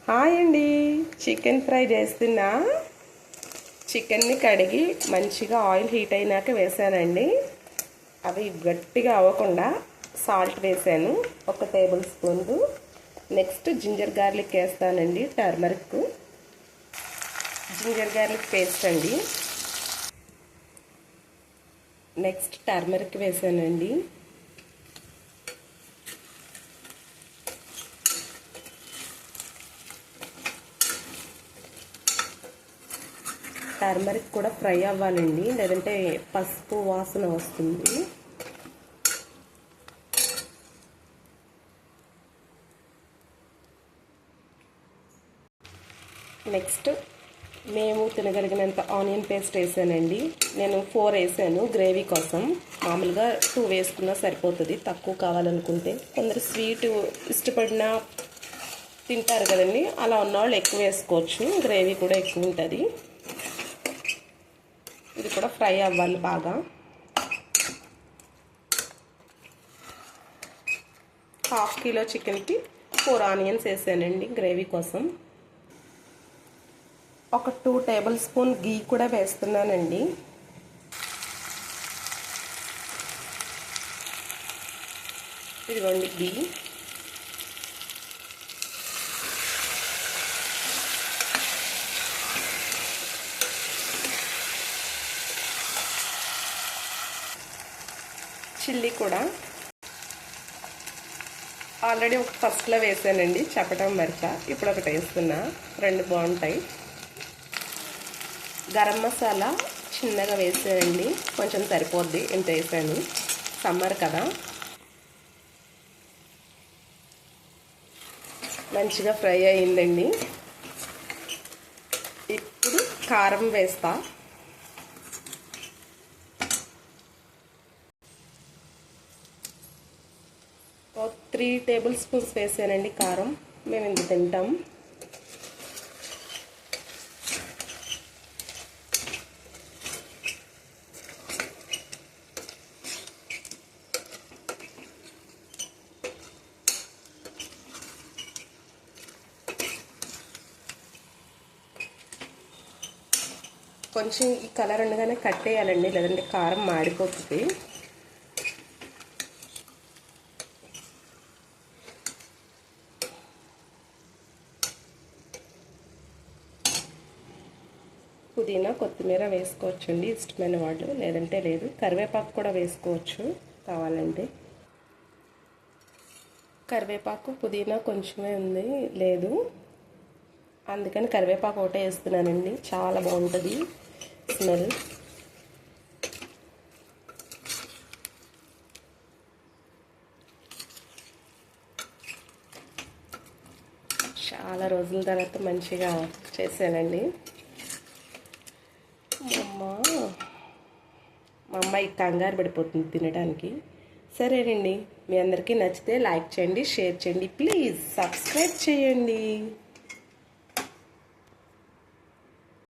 Hi అండి. Chicken fry చేస్తున్నా. చికెన్ని కడిగి మంచిగా ఆయిల్ హీట్ అయినాక వేసానండి. అవి గట్టిగా అవ్వకుండా సాల్ట్ వేసాను 1 table spoon. Next ginger garlic వేస్తానండి. టర్మరిక్ జింజర్ గార్లిక్ పేస్ట్ అండి. నెక్స్ట్ టర్మరిక్ వేసానండి. టర్మరిక్ కూడా ఫ్రై అవ్వాలండి, లేదంటే పసుపు వాసన వస్తుంది. నెక్స్ట్ మేము తినగలిగినంత ఆనియన్ పేస్ట్ వేసానండి. నేను 4 వేసాను గ్రేవీ కోసం. మామూలుగా 2 వేసుకున్నా సరిపోతుంది, తక్కువ కావాలనుకుంటే. కొందరు స్వీట్ ఇష్టపడిన తింటారు కదండి, అలా ఉన్నవాళ్ళు ఎక్కువ వేసుకోవచ్చు. గ్రేవీ కూడా ఎక్కువ ఉంటుంది. ఇది కూడా ఫ్రై అవ్వాలి బాగా. ½ కిలో చికెన్కి 4 ఆనియన్స్ వేసానండి గ్రేవీ కోసం. ఒక 2 టేబుల్ స్పూన్ గీ కూడా వేస్తున్నానండి. ఇదిగోండి గీ. చిల్లీ కూడా ఆల్రెడీ ఒక ఫస్ట్లో వేసానండి, చెప్పడం మరక. ఇప్పుడు ఒకటి వేస్తున్నా, 2 బాగుంటాయి. గరం మసాలా చిన్నగా వేసానండి, కొంచెం సరిపోద్ది, ఇంత వేసాను. సమ్మర్ కదా. మంచిగా ఫ్రై అయిందండి. ఇప్పుడు కారం వేస్తా. 3 టేబుల్ స్పూన్స్ వేసానండి కారం. మేము ఇంత తింటాం. కొంచెం ఈ కలర్ ఉండగానే కట్టేయాలండి, లేదంటే కారం మాడిపోతుంది. పుదీనా కొత్తిమీర వేసుకోవచ్చండి ఇష్టమైన వాళ్ళు, లేదంటే లేదు. కరివేపాకు కూడా వేసుకోవచ్చు కావాలంటే. కరివేపాకు పుదీనా కొంచెమే ఉంది, లేదు, అందుకని కరివేపాకు ఒకటే వేస్తున్నానండి. చాలా బాగుంటుంది స్మెల్. చాలా రోజుల తర్వాత మంచిగా చేశానండి. మా అమ్మాయి కంగారు పడిపోతుంది తినడానికి. సరేనండి, మీ అందరికీ నచ్చితే లైక్ చేయండి, షేర్ చేయండి, ప్లీజ్ సబ్స్క్రైబ్ చేయండి.